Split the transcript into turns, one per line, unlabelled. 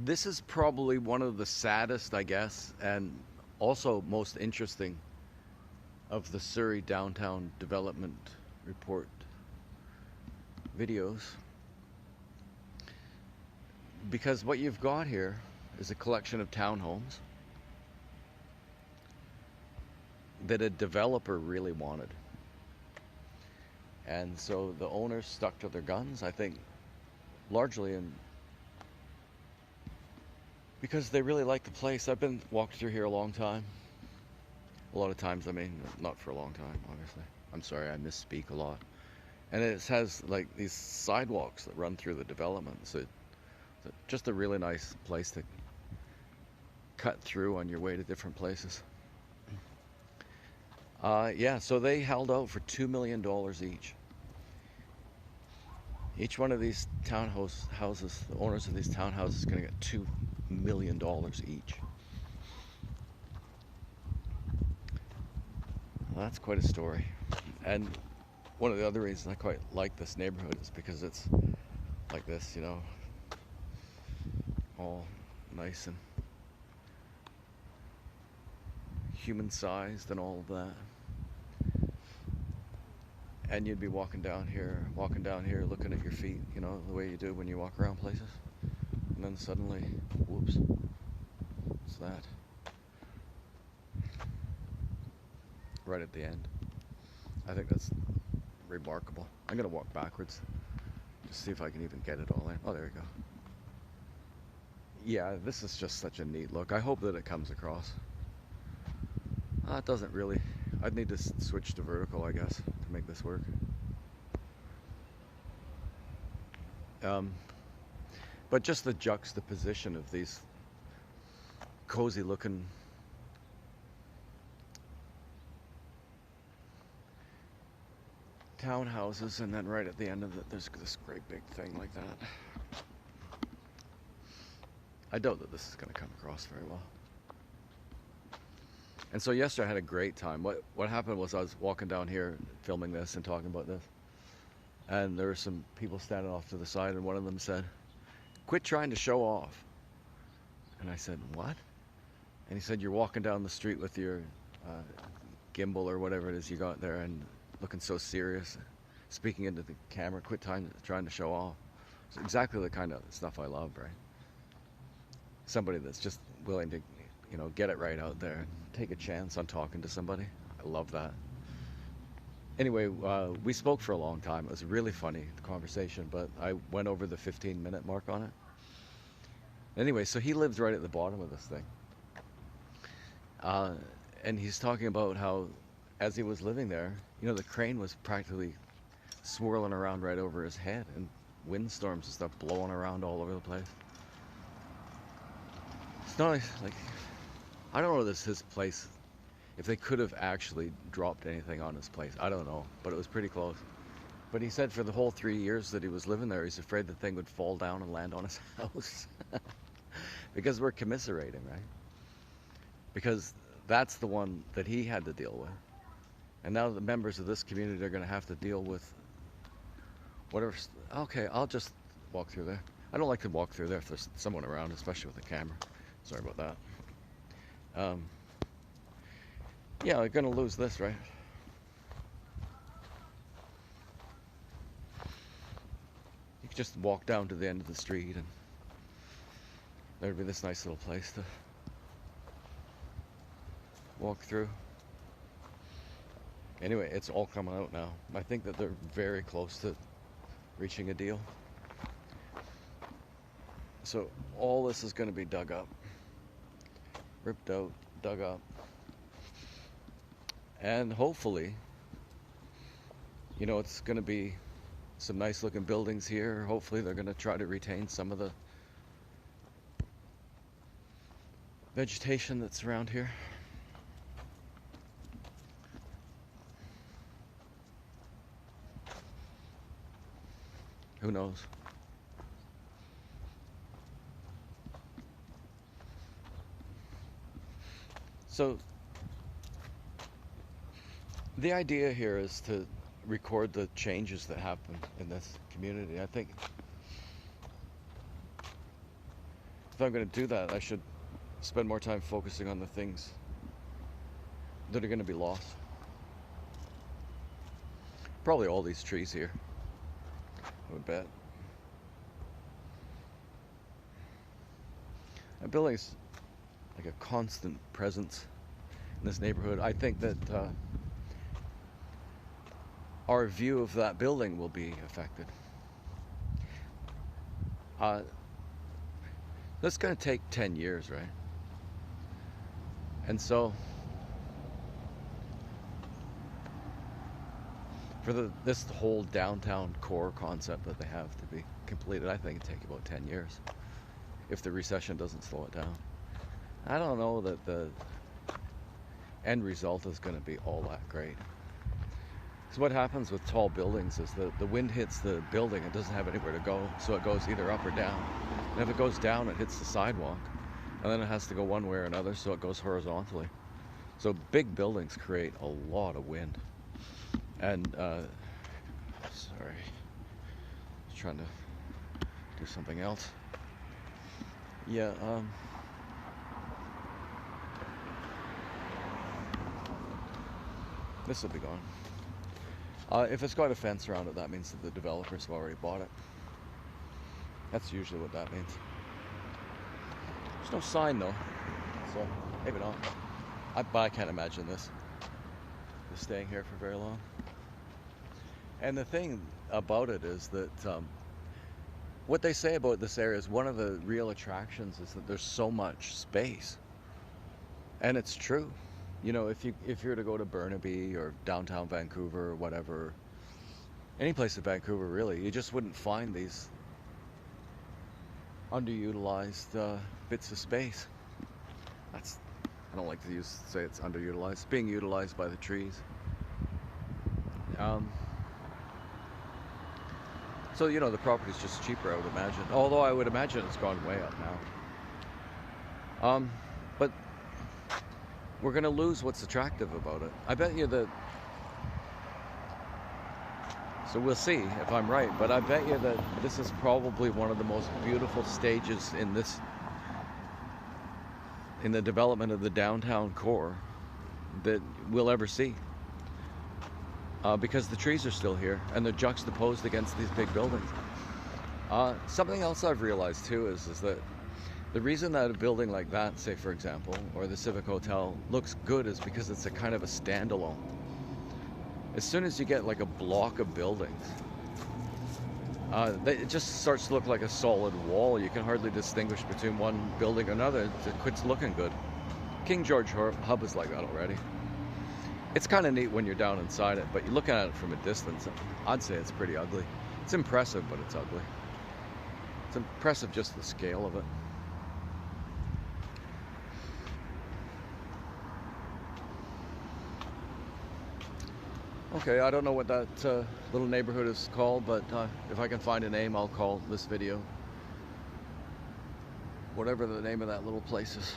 This is probably one of the saddest, I guess, and also most interesting of the Surrey Downtown Development Report videos, because what you've got here is a collection of townhomes that a developer really wanted. And so the owners stuck to their guns, I think, largely in because they really like the place. I've been walked through here a long time. A lot of times, I mean, not for a long time, obviously. I'm sorry, I misspeak a lot. And it has like these sidewalks that run through the development. So just a really nice place to cut through on your way to different places. Yeah, so they held out for $2 million each. Each one of these houses, the owners of these townhouses, is going to get $2 million each. Well, that's quite a story. And one of the other reasons I quite like this neighborhood is because it's like this, you know, all nice and human-sized and all of that. And you'd be walking down here, looking at your feet, you know, the way you do when you walk around places. And then suddenly, whoops, what's that? Right at the end. I think that's remarkable. I'm gonna walk backwards, just see if I can even get it all in. Oh, there we go. Yeah, this is just such a neat look. I hope that it comes across. It doesn't really. I'd need to switch to vertical, I guess, to make this work. But just the juxtaposition of these cozy looking townhouses, and then right at the end of it, there's this great big thing like that. I doubt that this is going to come across very well. And so yesterday I had a great time. What happened was I was walking down here filming this and talking about this, and there were some people standing off to the side, and one of them said, "Quit trying to show off." And I said, "What?" And he said, "You're walking down the street with your gimbal or whatever it is you got there, and looking so serious, speaking into the camera. Quit trying to show off." It's exactly the kind of stuff I love, right? Somebody that's just willing to, you know, get it right out there and take a chance on talking to somebody. I love that. Anyway, we spoke for a long time. It was really funny, the conversation, but I went over the 15-minute mark on it. Anyway, so he lived right at the bottom of this thing. And he's talking about how, as he was living there, you know, the crane was practically swirling around right over his head, and windstorms and stuff blowing around all over the place. It's not like, I don't know if this is his place, if they could have actually dropped anything on his place. I don't know, but it was pretty close. But he said for the whole 3 years that he was living there, he's afraid the thing would fall down and land on his house. Because we're commiserating, right? Because that's the one that he had to deal with. And now the members of this community are going to have to deal with whatever. Okay, I'll just walk through there. I don't like to walk through there if there's someone around, especially with a camera. Sorry about that. Yeah, we're going to lose this, right? You could just walk down to the end of the street, and there'd be this nice little place to walk through. Anyway, it's all coming out now. I think that they're very close to reaching a deal. So all this is going to be dug up, ripped out, dug up. And hopefully, you know, it's going to be some nice looking buildings here. Hopefully they're going to try to retain some of the vegetation that's around here. Who knows? So the idea here is to record the changes that happen in this community. I think if I'm going to do that, I should spend more time focusing on the things that are going to be lost. Probably all these trees here, I would bet. That building's like a constant presence in this neighborhood. I think that our view of that building will be affected. That's going to take 10 years, right? And so, for this whole downtown core concept that they have to be completed, I think it'd take about 10 years if the recession doesn't slow it down. I don't know that the end result is going to be all that great. So what happens with tall buildings is that the wind hits the building, it doesn't have anywhere to go, so it goes either up or down. And if it goes down, it hits the sidewalk, and then it has to go one way or another, so it goes horizontally. So big buildings create a lot of wind. And, sorry, I was trying to do something else. Yeah, this will be gone. If it's got a fence around it, that means that the developers have already bought it. That's usually what that means. There's no sign though, so maybe not. But I can't imagine this staying here for very long. And the thing about it is that what they say about this area is one of the real attractions is that there's so much space. And it's true. You know, if you're to go to Burnaby or downtown Vancouver or whatever, any place in Vancouver really, you just wouldn't find these underutilized bits of space. I don't like to say it's underutilized. It's being utilized by the trees. So, you know, the property's just cheaper, I would imagine. Although I would imagine it's gone way up now. But we're going to lose what's attractive about it. I bet you that... So we'll see if I'm right, but I bet you that this is probably one of the most beautiful stages in the development of the downtown core that we'll ever see. Because the trees are still here and they're juxtaposed against these big buildings. Something else I've realized too is that the reason that a building like that, say for example, or the Civic Hotel looks good is because it's a kind of a standalone. As soon as you get like a block of buildings, it just starts to look like a solid wall. You can hardly distinguish between one building or another. It quits looking good. King George Hub is like that already. It's kind of neat when you're down inside it, but you look at it from a distance, I'd say it's pretty ugly. It's impressive, but it's ugly. It's impressive just the scale of it. Okay, I don't know what that little neighborhood is called, but if I can find a name, I'll call this video whatever the name of that little place is.